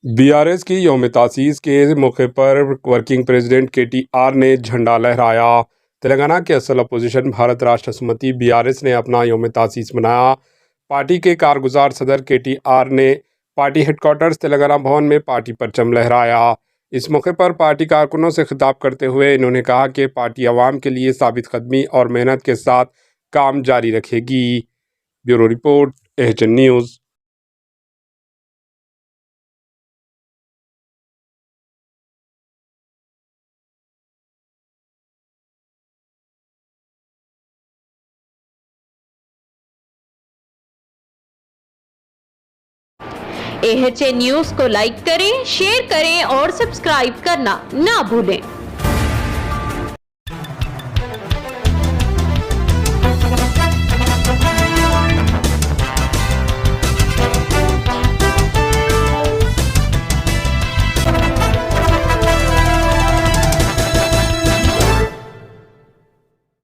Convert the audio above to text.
BRS की यौम-ए-तासीस के मौके पर वर्किंग प्रेसिडेंट केटीआर ने झंडा लहराया। तेलंगाना के असल अपोजिशन भारत राष्ट्र समिति बीआरएस ने अपना यौम-ए-तासीस मनाया। पार्टी के कारगुजार सदर केटीआर ने पार्टी हेडक्वार्टर्स तेलंगाना भवन में पार्टी परचम लहराया। इस मौके पर पार्टी कारकुनों से खिताब करते हुए इन्होंने कहा कि पार्टी अवाम के लिए साबित कदमी और मेहनत के साथ काम जारी रखेगी। Bureau report, AHN news. AHN news को लाइक करें, शेयर करें और सब्सक्राइब करना ना भूलें।